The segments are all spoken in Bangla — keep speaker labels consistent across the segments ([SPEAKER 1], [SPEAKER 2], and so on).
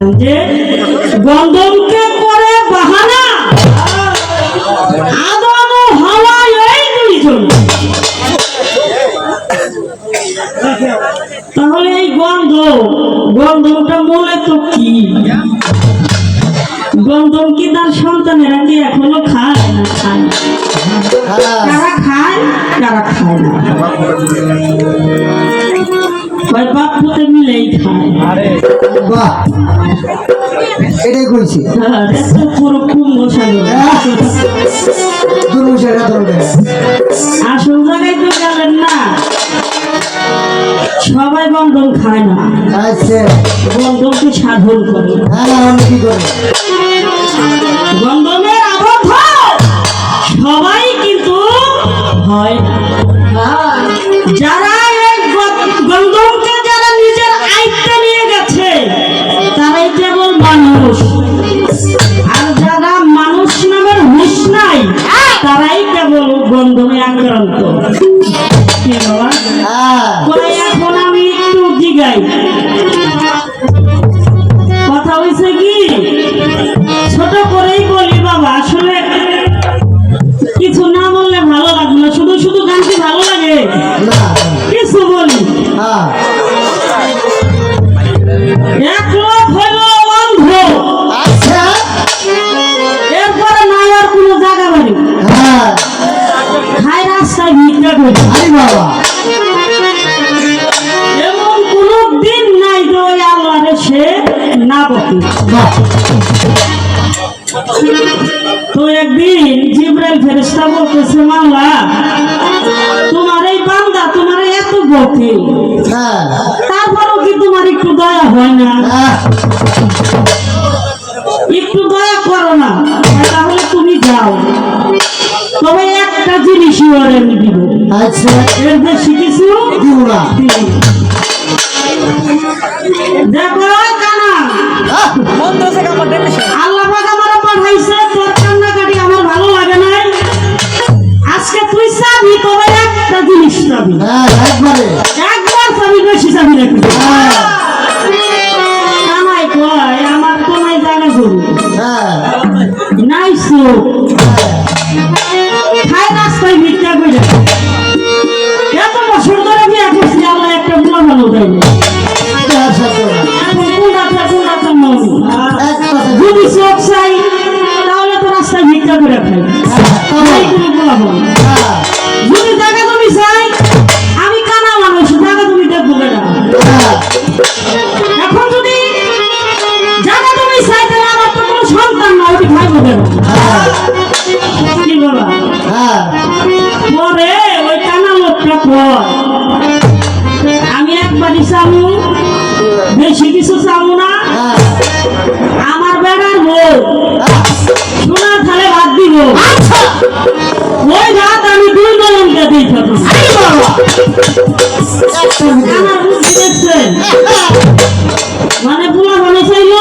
[SPEAKER 1] যে গন্ধমকে করে বাহানা আদম ও হাওয়া এই দুইজন। তাহলে এই গন্ধমটা মূলত কি? গন্ধম কি তার সন্তানেরা কি এখনো খায় না খায় না? কারা খায় কারা খায় না? ভাই বাপ পুতে মিলেই খায়।
[SPEAKER 2] বাহ, এটাই কইছি।
[SPEAKER 1] পুরো কুম্ভ সাগর আসল জায়গায় তো গেলেন না। সবাই গন্ধম খায় না, গন্ধমকে সাধন করে। গন্ধমের আবদ্ধ সবাই কিন্তু হয় না। যারা এই গন্ধমকে যারা নিজের আয়ত্তে নিয়ে গেছে তারাই কেবল মানুষ, আর যারা মানুষ নামের হুঁশ নাই তারাই কেবল গন্ধমে আক্রান্ত। এখন আমি একটু জিগাই, কথা হয়েছে কি ছোট করেই বলি বাবা, আসলে কিছু না বললে ভালো লাগবে না, শুধু শুধু গান কি ভালো লাগে? কিছু বলি। এক লোক হইল অন্ধ, এরপরে নাই আর কোনো জায়গা বাড়ি, খাই রাস্তায় ভিক্ষা করে। এমন কোন দিন নাই যে ওই আল্লাহরে সে না বকে। তো একদিন জিবরাইল ফেরেশতা বলতেছে, মাওলা তোমার এই বান্দা তোমার এত বকে, তারপরও কি তোমার একটু দয়া হয় না? একটু দয়া করো না, তাহলে তুমি যাও, তবে একটা জিনিসই ওরে আমি দিব, এর বেশি কিছু দিব না। দেখো কানা, আল্লাহ পাক আমারে পাঠাইছে, তোর কান্নাকাটি আমার ভালো লাগে নাই। আজকে তুই চাবি, তবে একটা জিনিস চাবি, একবার চাবি, বেশি চাবি রাখবি। কানাই কয় আমার তো নাই জায়গা জরুরি নাই, খাই রাস্তায় ভিক্ষা করে। এত বছর ধরে বিয়ে করছি, আল্লাহ একটা গুণা ভালো দেয়নি। যদি চোখ চাই তাহলে তো রাস্তায় ভিক্ষা করে খাই, যদি জায়গা তুমি চাই, আমি কানা মানুষ, জায়গা তুমি দেখবো না। এখন যদি জায়গা তুমি চাই, তাহলে আমার তো কোনো সন্তান না, ওটি খাইবো কেন? কি বলা পরে ওই কানা লোকটা পর আমি একবারই চাবো, বেশি কিছু চাবো না। আমার বেড়ার বউ সোনার থালে ভাত দিব, ওই ভাত আমি 2 জনকে দিই থাকবো। আমার বুদ্ধি দেখছেন, মানে পুরা মনে চাইল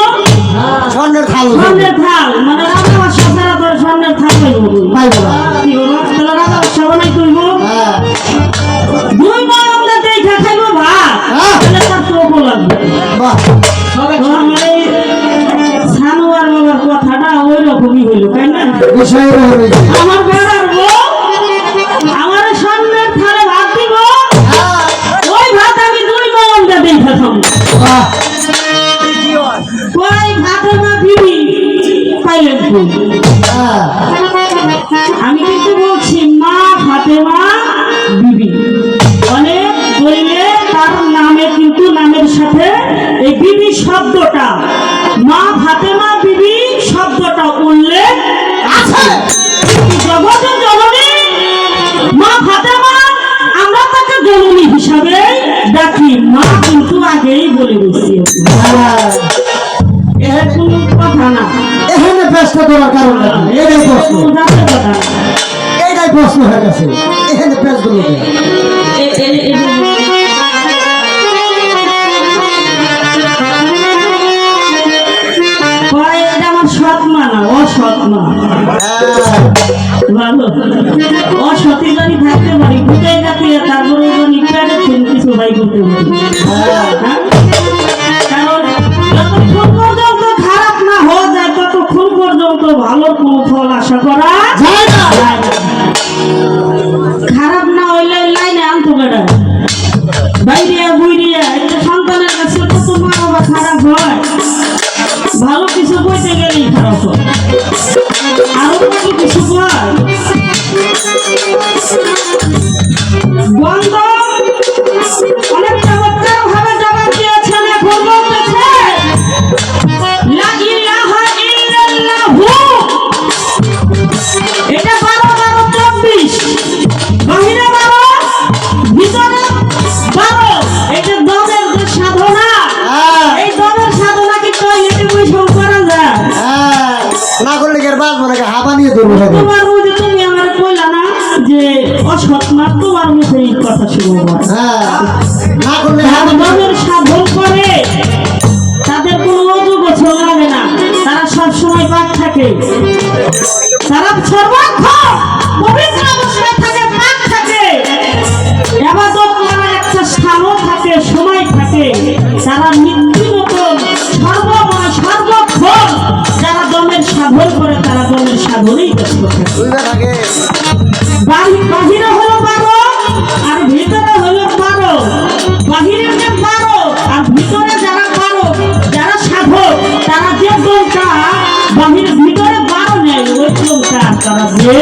[SPEAKER 1] স্বর্ণের থাল, মানে রাজা বাদশা ছাড়া তোর স্বর্ণের থাল পাইব না। কি বলো, তাহলে রাজা বাদশা বানাই করবো, 2 জনকে দেখা খাইবো ভাত, তাহলে তার চোখ লাগবে। সানোয়ার বাবার কথাটা ওই রকমই হইল, তাই না? আমার বেড়ার বউ আমার সামনের থালে ভাত দিব, ওই ভাত আমি 2 জনকে দেখা খাবো। ওই ফাতেমা বিবি পাইলেন কই? আমি কিন্তু বলছি মা ফাতেমা বিবি, অনেক বললে তার নামে কিন্তু নামের সাথে এই বিবি শব্দটা, মা ফাতেমা বিবি শব্দটা উল্লেখ আছে। জগতের জননী মা ফাতেমা, আমরা তাকে জননী হিসাবে ডাকি, মা কিন্তু আগেই বলে দিচ্ছি। এর কোনো কথা না,
[SPEAKER 2] এখানে ব্যস্ত করার কারণ এটাই প্রশ্ন, এটাই প্রশ্ন হয়ে গেছে। এখানে ব্যস্ত
[SPEAKER 1] আমার সৎ মা না, অসৎ মা। ভালো অসতী জানি থাকতে পারি, গুটাই যাতে তারপরে জানি কিছু ভাই করতে পারি। কারণ যতক্ষণ পর্যন্ত মতো ভালো কোনো ফল আশা করা
[SPEAKER 2] যায় না।
[SPEAKER 1] যায় না। খারাপ না হইলে লাইনে আনতো বেটা বাইরিয়া বুইরিয়া একটা সন্তানের কাছে কত মা বাবা খারাপ হয়, ভালো কিছু বইতে গেলেই খারাপ হয়, আরো কত কিছু হয়। বন্ধ অনেক চমৎকার ভাবে জবাব দিয়েছেন। এখন বলতেছে লা ইলাহা ইল্লাল্লাহু, এটা 12-12-24, বাহিরে 12 ভিতরে 12, এটা দমের যে সাধনা, এই দমের সাধনা কি টয়লেটে বসে করা যায়?
[SPEAKER 2] না করলে কি আর বাঁচবো নাকি? হাবা নিয়ে ধরবো নাকি?
[SPEAKER 1] তোমার ওই যে তুমি আমার কইলা না যে অসৎ মা, তোমার মুখে এই কথা শুনবো।
[SPEAKER 2] না করলে হাবা
[SPEAKER 1] দমের সাধন করে তাদের কোনো অজু গোছল লাগে না, তারা সবসময় পাক থাকে, তারা সর্বক্ষণ পবিত্র অবস্থায় থাকে, পাক থাকে, ইবাদত করার একটা স্থানও থাকে, সময় থাকে। তারা মৃত্যু মতন সর্বক্ষণ যারা দমের সাধন করে তারা দমের সাধনেই ব্যস্ত থাকে। বাহিরে হলো 12 আর ভিতরে হলো 12, বাহিরে যে 12 আর ভিতরে যারা 12, যারা সাধক তারা যে দলটা বাহিরে ভিতরে 12 নেয়, ওই দলটা তারা যে